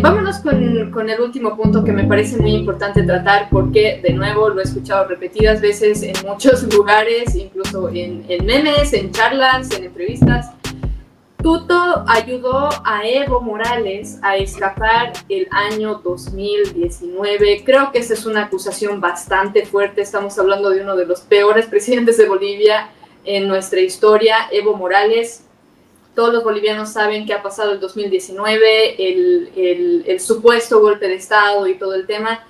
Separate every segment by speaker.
Speaker 1: Vámonos con el último punto que me parece muy importante tratar porque, de nuevo, lo he escuchado repetidas veces en muchos lugares, incluso en memes, en charlas, en entrevistas. Tuto ayudó a Evo Morales a escapar el año 2019. Creo que esa es una acusación bastante fuerte. Estamos hablando de uno de los peores presidentes de Bolivia en nuestra historia, Evo Morales. Todos los bolivianos saben qué ha pasado el 2019, el supuesto golpe de Estado y todo el tema.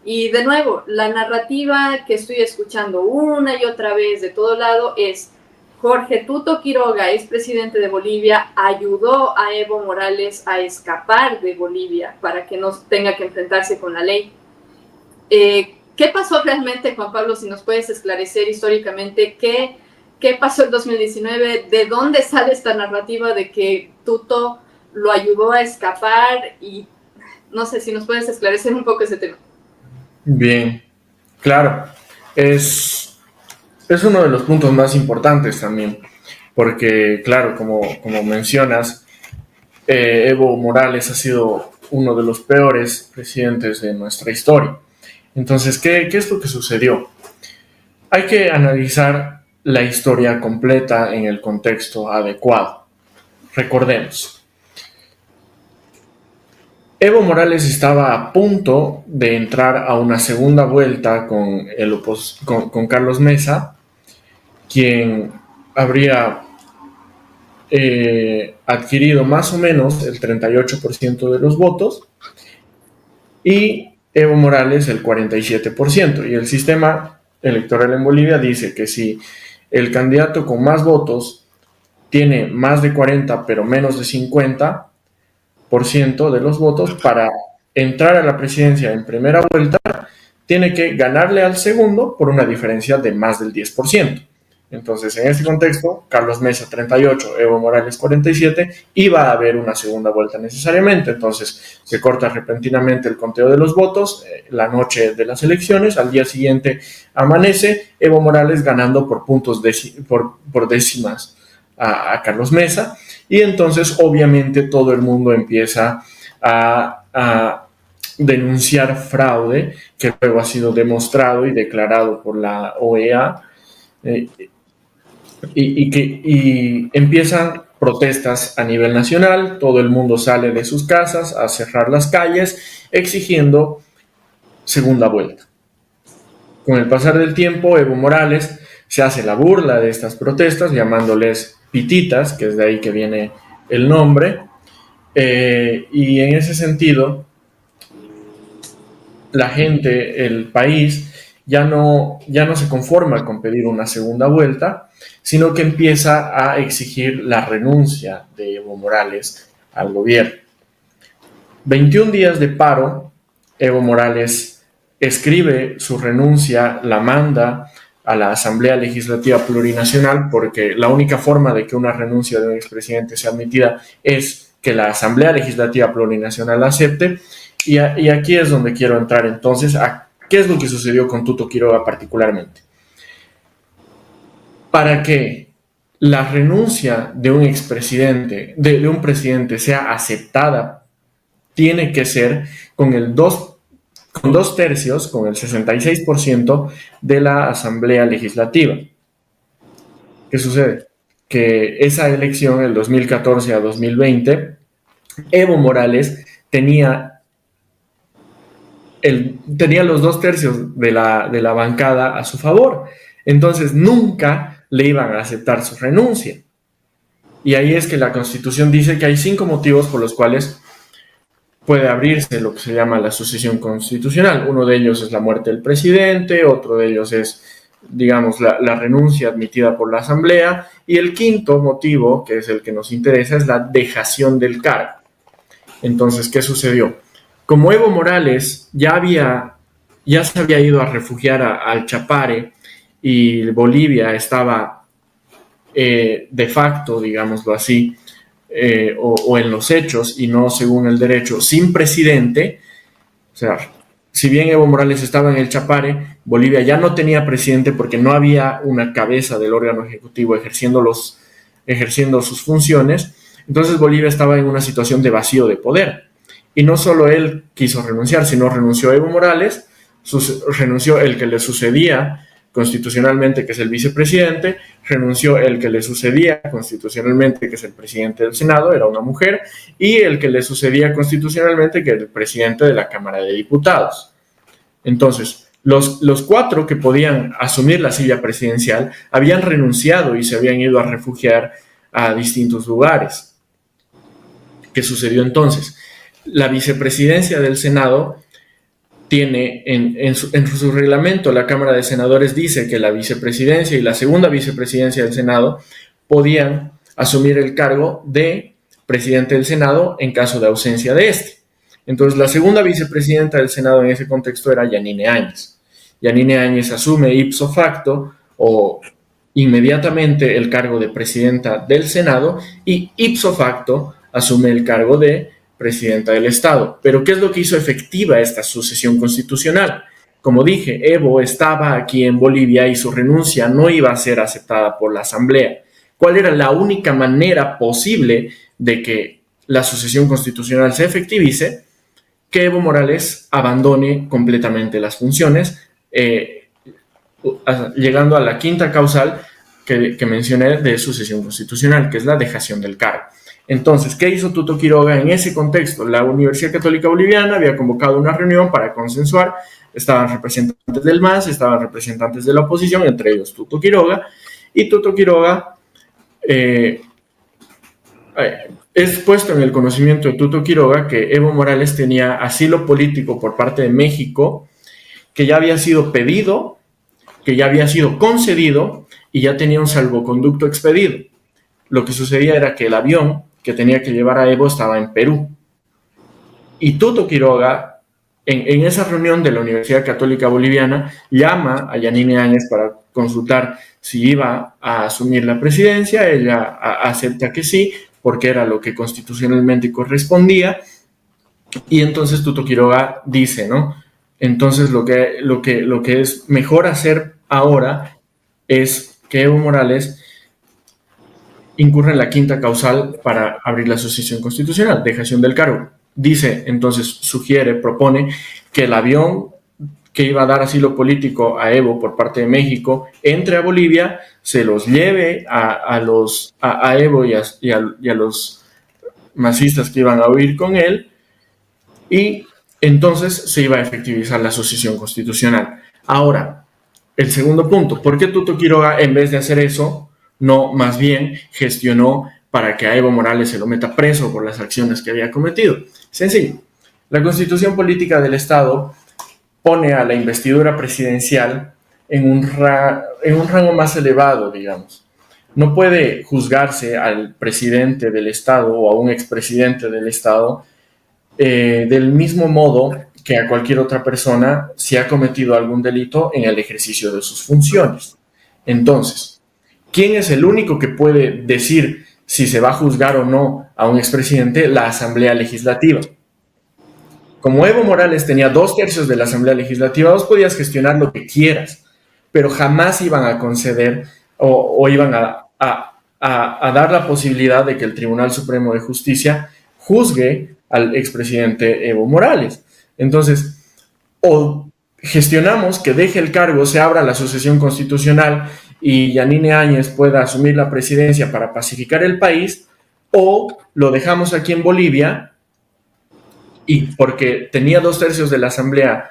Speaker 1: Y de nuevo, la narrativa que estoy escuchando una y otra vez de todo lado es: Jorge Tuto Quiroga, expresidente de Bolivia, ayudó a Evo Morales a escapar de Bolivia para que no tenga que enfrentarse con la ley. ¿Qué pasó realmente, Juan Pablo? Si nos puedes esclarecer históricamente qué pasó en 2019, de dónde sale esta narrativa de que Tuto lo ayudó a escapar, y no sé si nos puedes esclarecer un poco ese tema.
Speaker 2: Bien, claro, es uno de los puntos más importantes también, porque claro, como mencionas, Evo Morales ha sido uno de los peores presidentes de nuestra historia. Entonces, ¿qué es lo que sucedió? Hay que analizar la historia completa en el contexto adecuado. Recordemos, Evo Morales estaba a punto de entrar a una segunda vuelta con Carlos Mesa, quien habría adquirido más o menos el 38% de los votos y Evo Morales el 47%. Y el sistema electoral en Bolivia dice que si el candidato con más votos tiene más de 40 pero menos de 50% de los votos, para entrar a la presidencia en primera vuelta tiene que ganarle al segundo por una diferencia de más del 10%. Entonces, en este contexto, Carlos Mesa 38, Evo Morales 47, iba a haber una segunda vuelta necesariamente. Entonces, se corta repentinamente el conteo de los votos la noche de las elecciones. Al día siguiente amanece Evo Morales ganando por puntos por décimas a Carlos Mesa, y entonces obviamente todo el mundo empieza a denunciar fraude, que luego ha sido demostrado y declarado por la OEA, y empiezan protestas a nivel nacional. Todo el mundo sale de sus casas a cerrar las calles exigiendo segunda vuelta. Con el pasar del tiempo, Evo Morales se hace la burla de estas protestas, llamándoles pititas, que es de ahí que viene el nombre, y en ese sentido, la gente, el país, ya no se conforma con pedir una segunda vuelta, sino que empieza a exigir la renuncia de Evo Morales al gobierno. 21 días de paro, Evo Morales escribe su renuncia, la manda a la Asamblea Legislativa Plurinacional, porque la única forma de que una renuncia de un expresidente sea admitida es que la Asamblea Legislativa Plurinacional la acepte. Y aquí es donde quiero entrar entonces a qué es lo que sucedió con Tuto Quiroga particularmente. Para que la renuncia de un expresidente, de un presidente, sea aceptada, tiene que ser con dos tercios, con el 66% de la Asamblea Legislativa. ¿Qué sucede? Que esa elección, el 2014 a 2020, Evo Morales tenía los 2/3 de la bancada a su favor. Entonces nunca le iban a aceptar su renuncia. Y ahí es que la Constitución dice que hay 5 motivos por los cuales puede abrirse lo que se llama la sucesión constitucional. Uno de ellos es la muerte del presidente, otro de ellos es, digamos, la renuncia admitida por la Asamblea, y el quinto motivo, que es el que nos interesa, es la dejación del cargo. Entonces, ¿qué sucedió? Como Evo Morales ya se había ido a refugiar al Chapare, y Bolivia estaba de facto, digámoslo así, o en los hechos y no según el derecho, sin presidente. O sea, si bien Evo Morales estaba en el Chapare, Bolivia ya no tenía presidente porque no había una cabeza del órgano ejecutivo ejerciendo sus funciones. Entonces Bolivia estaba en una situación de vacío de poder. Y no solo él quiso renunciar, sino renunció Evo Morales, renunció el que le sucedía constitucionalmente, que es el vicepresidente, renunció el que le sucedía constitucionalmente, que es el presidente del Senado, era una mujer, y el que le sucedía constitucionalmente, que era el presidente de la Cámara de Diputados. Entonces, los cuatro que podían asumir la silla presidencial habían renunciado y se habían ido a refugiar a distintos lugares. ¿Qué sucedió entonces? La vicepresidencia del Senado tiene en su reglamento, la Cámara de Senadores dice que la vicepresidencia y la segunda vicepresidencia del Senado podían asumir el cargo de presidente del Senado en caso de ausencia de este. Entonces, la segunda vicepresidenta del Senado en ese contexto era Yanine Áñez. Yanine Áñez asume ipso facto o inmediatamente el cargo de presidenta del Senado y ipso facto asume el cargo de presidenta del Estado. Pero ¿qué es lo que hizo efectiva esta sucesión constitucional? Como dije, Evo estaba aquí en Bolivia y su renuncia no iba a ser aceptada por la Asamblea. ¿Cuál era la única manera posible de que la sucesión constitucional se efectivice? Que Evo Morales abandone completamente las funciones, llegando a la quinta causal que mencioné de sucesión constitucional, que es la dejación del cargo. Entonces, ¿qué hizo Tuto Quiroga en ese contexto? La Universidad Católica Boliviana había convocado una reunión para consensuar, estaban representantes del MAS, estaban representantes de la oposición, entre ellos Tuto Quiroga, y Tuto Quiroga es puesto en el conocimiento de Tuto Quiroga que Evo Morales tenía asilo político por parte de México, que ya había sido pedido, que ya había sido concedido y ya tenía un salvoconducto expedido. Lo que sucedía era que el avión que tenía que llevar a Evo estaba en Perú. Y Tuto Quiroga, en esa reunión de la Universidad Católica Boliviana, llama a Yanine Áñez para consultar si iba a asumir la presidencia. Ella acepta que sí, porque era lo que constitucionalmente correspondía. Y entonces Tuto Quiroga dice, ¿no? Entonces lo que es mejor hacer ahora es que Evo Morales incurre en la quinta causal para abrir la sucesión constitucional, dejación del cargo. Dice, entonces, sugiere, propone que el avión que iba a dar asilo político a Evo por parte de México entre a Bolivia, se los lleve a Evo y a los masistas que iban a huir con él, y entonces se iba a efectivizar la sucesión constitucional. Ahora, el segundo punto, ¿por qué Tuto Quiroga, en vez de hacer eso, no más bien gestionó para que a Evo Morales se lo meta preso por las acciones que había cometido? Sencillo. La Constitución Política del Estado pone a la investidura presidencial en un rango más elevado, digamos. No puede juzgarse al presidente del Estado o a un expresidente del Estado del mismo modo que a cualquier otra persona si ha cometido algún delito en el ejercicio de sus funciones. Entonces, ¿quién es el único que puede decir si se va a juzgar o no a un expresidente? La Asamblea Legislativa. Como Evo Morales tenía 2/3 de la Asamblea Legislativa, vos podías gestionar lo que quieras, pero jamás iban a conceder o iban a dar la posibilidad de que el Tribunal Supremo de Justicia juzgue al expresidente Evo Morales. Entonces, o gestionamos que deje el cargo, se abra la sucesión constitucional y Yanine Áñez pueda asumir la presidencia para pacificar el país, o lo dejamos aquí en Bolivia y porque tenía 2/3 de la Asamblea,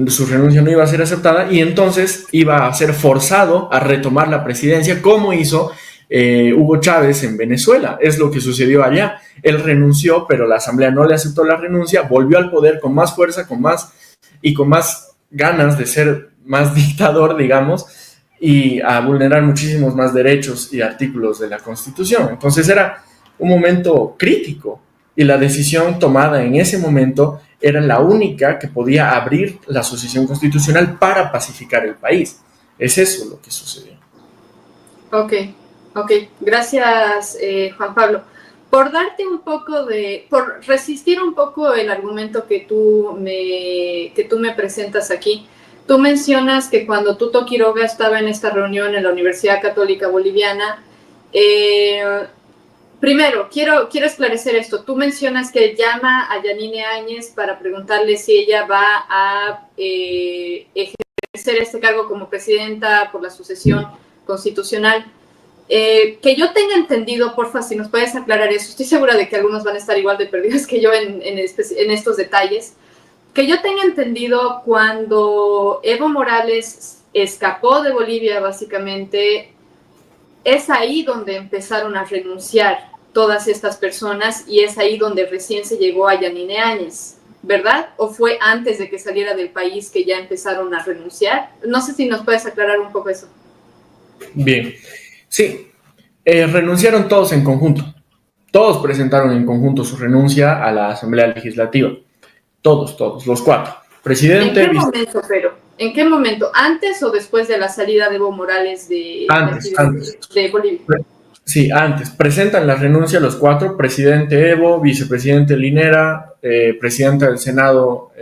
Speaker 2: su renuncia no iba a ser aceptada y entonces iba a ser forzado a retomar la presidencia como hizo Hugo Chávez en Venezuela. Es lo que sucedió allá. Él renunció, pero la Asamblea no le aceptó la renuncia, volvió al poder con más fuerza, con más ganas de ser más dictador, digamos, y a vulnerar muchísimos más derechos y artículos de la Constitución. Entonces era un momento crítico y la decisión tomada en ese momento era la única que podía abrir la sucesión constitucional para pacificar el país. Es eso lo que sucedió.
Speaker 1: Ok, gracias Juan Pablo. Por resistir un poco el argumento que tú me presentas aquí, tú mencionas que cuando Tuto Quiroga estaba en esta reunión en la Universidad Católica Boliviana, Primero, quiero esclarecer esto. Tú mencionas que llama a Yanine Áñez para preguntarle si ella va a ejercer este cargo como presidenta por la sucesión constitucional. Que yo tenga entendido, porfa, si nos puedes aclarar eso. Estoy segura de que algunos van a estar igual de perdidos que yo en estos detalles. Que yo tenga entendido, cuando Evo Morales escapó de Bolivia, básicamente, es ahí donde empezaron a renunciar todas estas personas y es ahí donde recién se llegó a Yanine Áñez, ¿verdad? ¿O fue antes de que saliera del país que ya empezaron a renunciar? No sé si nos puedes aclarar un poco eso.
Speaker 2: Bien, sí, renunciaron todos en conjunto. Todos presentaron en conjunto su renuncia a la Asamblea Legislativa. Todos, los cuatro. Presidente...
Speaker 1: ¿En qué momento, pero? ¿En qué momento? ¿Antes o después de la salida de Evo Morales de Bolivia?
Speaker 2: Sí, antes. Presentan la renuncia los cuatro: presidente Evo, vicepresidente Linera, presidenta del Senado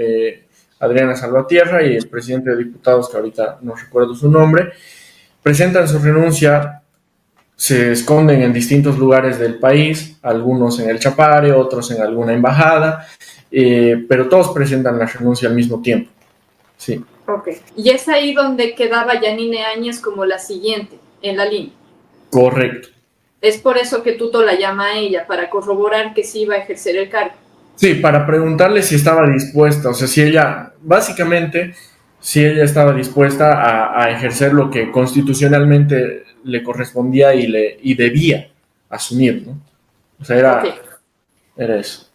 Speaker 2: Adriana Salvatierra y el presidente de diputados, que ahorita no recuerdo su nombre. Presentan su renuncia, se esconden en distintos lugares del país, algunos en el Chapare, otros en alguna embajada, pero todos presentan la renuncia al mismo tiempo. Sí.
Speaker 1: Ok. Y es ahí donde quedaba Yanine Áñez como la siguiente en la línea.
Speaker 2: Correcto.
Speaker 1: Es por eso que Tuto la llama a ella, para corroborar que sí iba a ejercer el cargo.
Speaker 2: Sí, para preguntarle si estaba dispuesta, o sea, si ella estaba dispuesta a ejercer lo que constitucionalmente le correspondía y debía asumir, ¿no? O sea, era eso.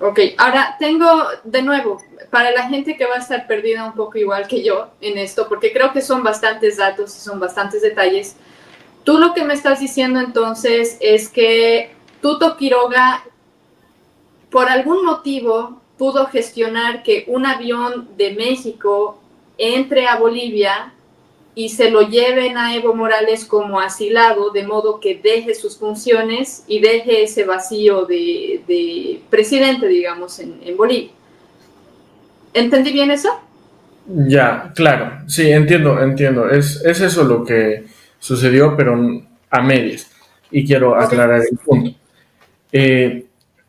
Speaker 1: Ok, ahora tengo, de nuevo, para la gente que va a estar perdida un poco igual que yo en esto, porque creo que son bastantes datos y son bastantes detalles. Tú lo que me estás diciendo entonces es que Tuto Quiroga, por algún motivo, pudo gestionar que un avión de México entre a Bolivia y se lo lleven a Evo Morales como asilado, de modo que deje sus funciones y deje ese vacío de presidente, digamos, en Bolivia. ¿Entendí bien eso?
Speaker 2: Ya, claro, sí, entiendo. Es eso lo que sucedió, pero a medias. Y quiero aclarar el punto.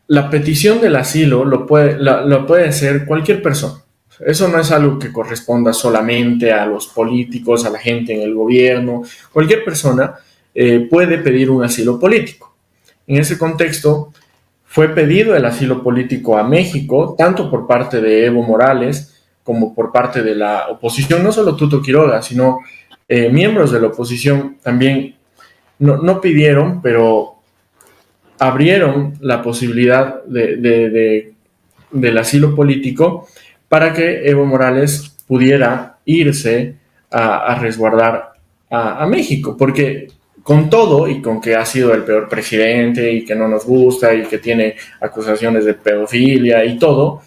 Speaker 2: La petición del asilo lo puede hacer cualquier persona. Eso no es algo que corresponda solamente a los políticos, a la gente en el gobierno. Cualquier persona puede pedir un asilo político. En ese contexto, fue pedido el asilo político a México, tanto por parte de Evo Morales como por parte de la oposición, no solo Tuto Quiroga, sino miembros de la oposición también no pidieron, pero abrieron la posibilidad del asilo político para que Evo Morales pudiera irse a resguardar a México, porque con todo y con que ha sido el peor presidente y que no nos gusta y que tiene acusaciones de pedofilia y todo,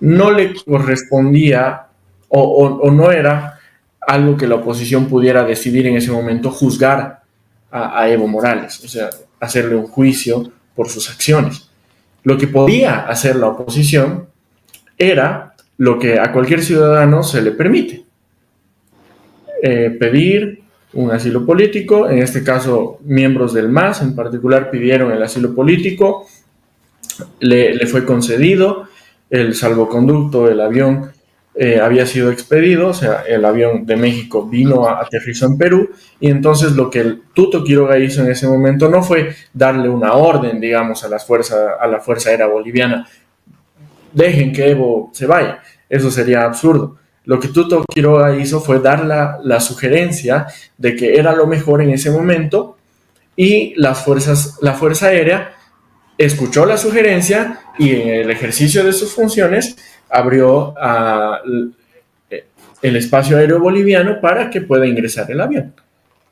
Speaker 2: no le correspondía o no era algo que la oposición pudiera decidir en ese momento, juzgar a Evo Morales, o sea, hacerle un juicio por sus acciones. Lo que podía hacer la oposición era lo que a cualquier ciudadano se le permite: pedir un asilo político. En este caso, miembros del MAS en particular pidieron el asilo político, le fue concedido, el salvoconducto del avión había sido expedido, o sea, el avión de México aterrizó en Perú, y entonces lo que el Tuto Quiroga hizo en ese momento no fue darle una orden, digamos, a la Fuerza Aérea Boliviana: dejen que Evo se vaya. Eso sería absurdo. Lo que Tuto Quiroga hizo fue dar la sugerencia de que era lo mejor en ese momento, y la Fuerza Aérea escuchó la sugerencia y en el ejercicio de sus funciones abrió el espacio aéreo boliviano para que pueda ingresar el avión.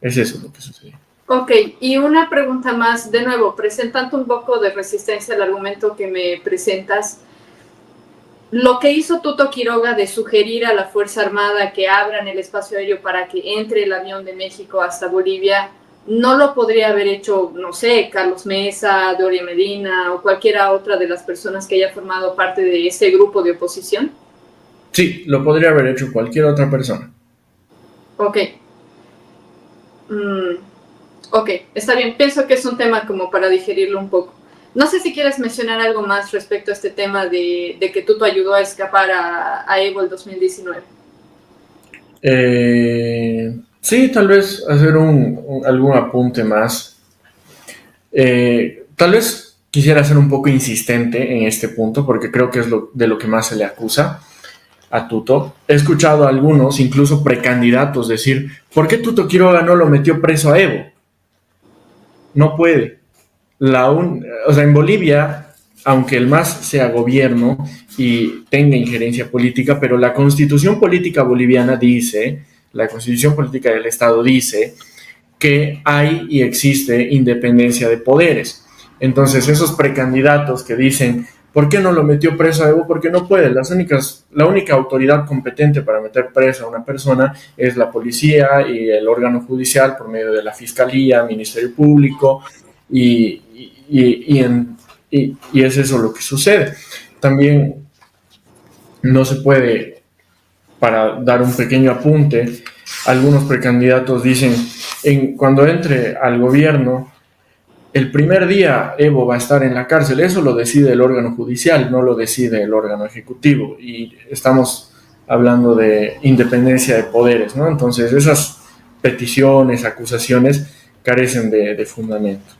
Speaker 2: Es eso lo que sucedió.
Speaker 1: Ok, y una pregunta más, de nuevo, presentando un poco de resistencia al argumento que me presentas. Lo que hizo Tuto Quiroga de sugerir a la Fuerza Armada que abran el espacio aéreo para que entre el avión de México hasta Bolivia, ¿no lo podría haber hecho, no sé, Carlos Mesa, Doria Medina o cualquiera otra de las personas que haya formado parte de ese grupo de oposición?
Speaker 2: Sí, lo podría haber hecho cualquier otra persona.
Speaker 1: Ok. Ok, está bien. Pienso que es un tema como para digerirlo un poco. No sé si quieres mencionar algo más respecto a este tema de que Tuto ayudó a escapar a Evo el 2019.
Speaker 2: Sí, tal vez hacer algún apunte más. Tal vez quisiera ser un poco insistente en este punto porque creo que es de lo que más se le acusa a Tuto. He escuchado a algunos, incluso precandidatos, decir, ¿por qué Tuto Quiroga no lo metió preso a Evo? No puede. O sea, en Bolivia, aunque el MAS sea gobierno y tenga injerencia política, pero la constitución política boliviana dice, la constitución política del Estado dice que hay y existe independencia de poderes. Entonces, esos precandidatos que dicen, ¿por qué no lo metió preso a Evo? Porque no puede. La única autoridad competente para meter preso a una persona es la policía y el órgano judicial por medio de la Fiscalía, Ministerio Público, y, y es eso lo que sucede. También no se puede, para dar un pequeño apunte, algunos precandidatos dicen, cuando entre al gobierno, el primer día Evo va a estar en la cárcel. Eso lo decide el órgano judicial, no lo decide el órgano ejecutivo. Y estamos hablando de independencia de poderes, ¿no? Entonces esas peticiones, acusaciones carecen de fundamento.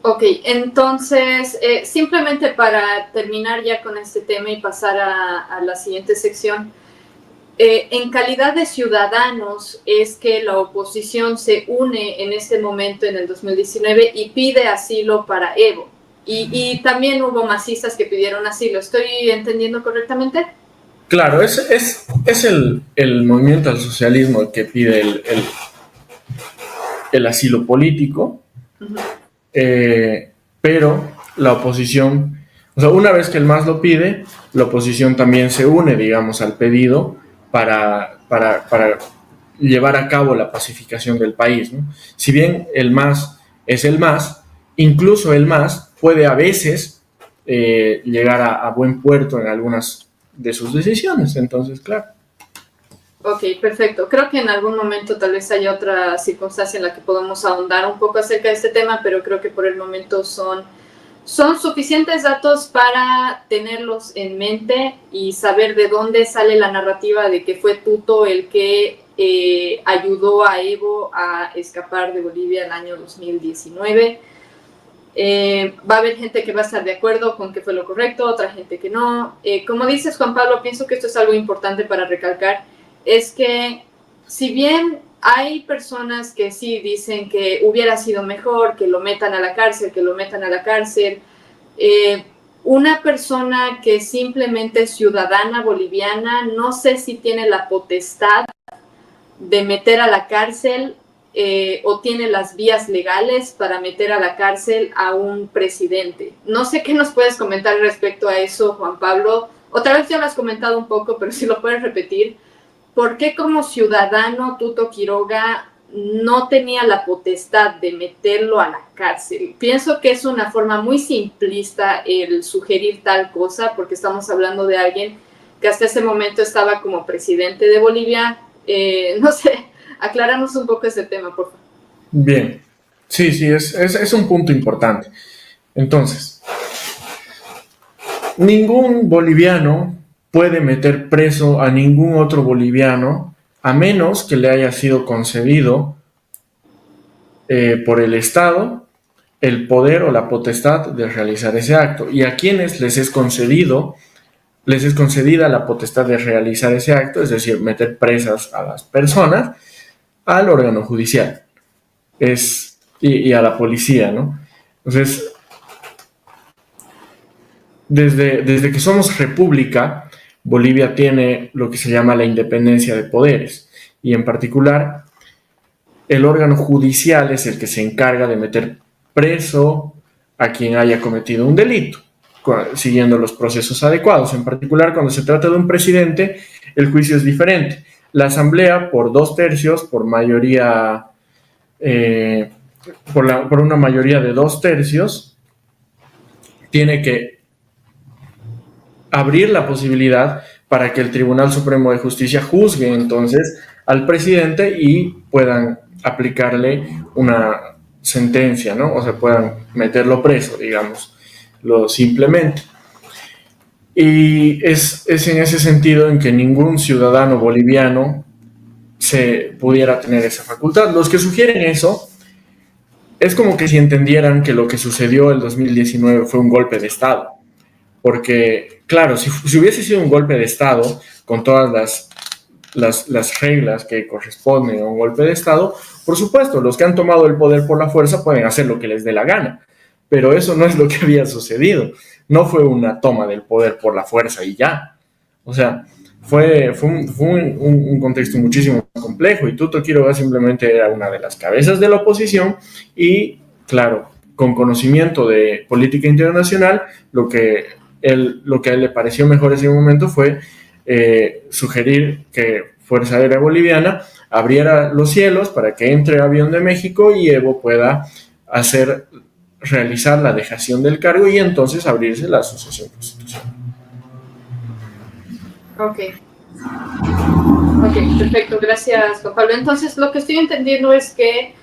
Speaker 1: Ok, entonces, simplemente para terminar ya con este tema y pasar a la siguiente sección, en calidad de ciudadanos es que la oposición se une en este momento, en el 2019, y pide asilo para Evo. Y también hubo masistas que pidieron asilo. ¿Estoy entendiendo correctamente?
Speaker 2: Claro, es el movimiento al socialismo el que pide el asilo político,
Speaker 1: Uh-huh.
Speaker 2: Pero la oposición, o sea, una vez que el MAS lo pide, la oposición también se une, digamos, al pedido para llevar a cabo la pacificación del país, ¿no? Si bien el MAS es el MAS, incluso el MAS puede a veces llegar a buen puerto en algunas de sus decisiones, entonces, claro.
Speaker 1: Ok, perfecto. Creo que en algún momento tal vez haya otra circunstancia en la que podamos ahondar un poco acerca de este tema, pero creo que por el momento son suficientes datos para tenerlos en mente y saber de dónde sale la narrativa de que fue Tuto el que ayudó a Evo a escapar de Bolivia el año 2019. Va a haber gente que va a estar de acuerdo con que fue lo correcto, otra gente que no. Como dices, Juan Pablo, pienso que esto es algo importante para recalcar, es que si bien hay personas que sí dicen que hubiera sido mejor que lo metan a la cárcel, una persona que simplemente es ciudadana boliviana, no sé si tiene la potestad de meter a la cárcel o tiene las vías legales para meter a la cárcel a un presidente. No sé qué nos puedes comentar respecto a eso, Juan Pablo. Otra vez ya lo has comentado un poco, pero si lo puedes repetir. ¿Por qué como ciudadano Tuto Quiroga no tenía la potestad de meterlo a la cárcel? Pienso que es una forma muy simplista el sugerir tal cosa, porque estamos hablando de alguien que hasta ese momento estaba como presidente de Bolivia. No sé, aclaranos un poco ese tema, por favor.
Speaker 2: Bien, sí, es un punto importante. Entonces, ningún boliviano puede meter preso a ningún otro boliviano a menos que le haya sido concedido por el Estado el poder o la potestad de realizar ese acto. Y a quienes les es concedida la potestad de realizar ese acto, es decir, meter presas a las personas, al órgano judicial y a la policía, ¿no? Entonces, desde que somos república, Bolivia tiene lo que se llama la independencia de poderes, y en particular el órgano judicial es el que se encarga de meter preso a quien haya cometido un delito, siguiendo los procesos adecuados. En particular, cuando se trata de un presidente, el juicio es diferente. La asamblea, por 2/3, por mayoría, por una mayoría de 2/3, tiene que abrir la posibilidad para que el Tribunal Supremo de Justicia juzgue entonces al presidente y puedan aplicarle una sentencia, ¿no? O se puedan meterlo preso, digamos, lo simplemente. Y es en ese sentido en que ningún ciudadano boliviano se pudiera tener esa facultad. Los que sugieren eso es como que si entendieran que lo que sucedió el 2019 fue un golpe de Estado. Porque, claro, si hubiese sido un golpe de Estado, con todas las reglas que corresponden a un golpe de Estado, por supuesto, los que han tomado el poder por la fuerza pueden hacer lo que les dé la gana. Pero eso no es lo que había sucedido. No fue una toma del poder por la fuerza y ya. O sea, fue un contexto muchísimo más complejo y Tuto Quiroga simplemente era una de las cabezas de la oposición y, claro, con conocimiento de política internacional, lo que a él le pareció mejor en ese momento fue sugerir que Fuerza Aérea Boliviana abriera los cielos para que entre el avión de México y Evo pueda realizar la dejación del cargo y entonces abrirse la asociación constitucional.
Speaker 1: Ok, perfecto, gracias, Juan Pablo. Entonces, lo que estoy entendiendo es que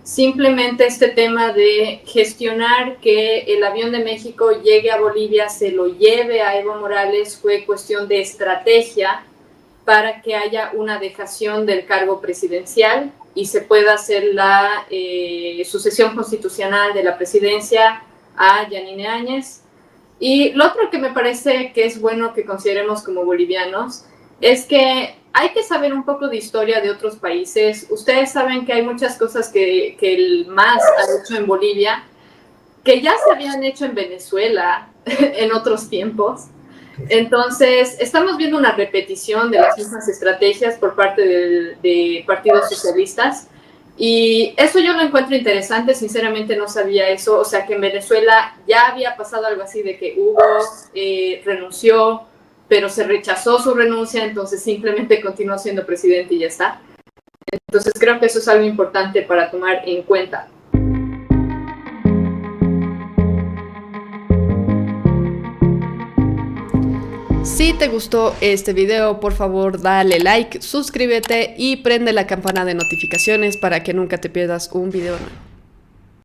Speaker 1: simplemente este tema de gestionar que el avión de México llegue a Bolivia, se lo lleve a Evo Morales, fue cuestión de estrategia para que haya una dejación del cargo presidencial y se pueda hacer la sucesión constitucional de la presidencia a Yanine Áñez. Y lo otro que me parece que es bueno que consideremos como bolivianos es que hay que saber un poco de historia de otros países. Ustedes saben que hay muchas cosas que el MAS ha hecho en Bolivia, que ya se habían hecho en Venezuela en otros tiempos. Entonces, estamos viendo una repetición de las mismas estrategias por parte de partidos socialistas. Y eso yo lo encuentro interesante, sinceramente no sabía eso, o sea que en Venezuela ya había pasado algo así de que Hugo renunció, pero se rechazó su renuncia, entonces simplemente continuó siendo presidente y ya está. Entonces creo que eso es algo importante para tomar en cuenta.
Speaker 3: Si te gustó este video, por favor dale like, suscríbete y prende la campana de notificaciones para que nunca te pierdas un video nuevo.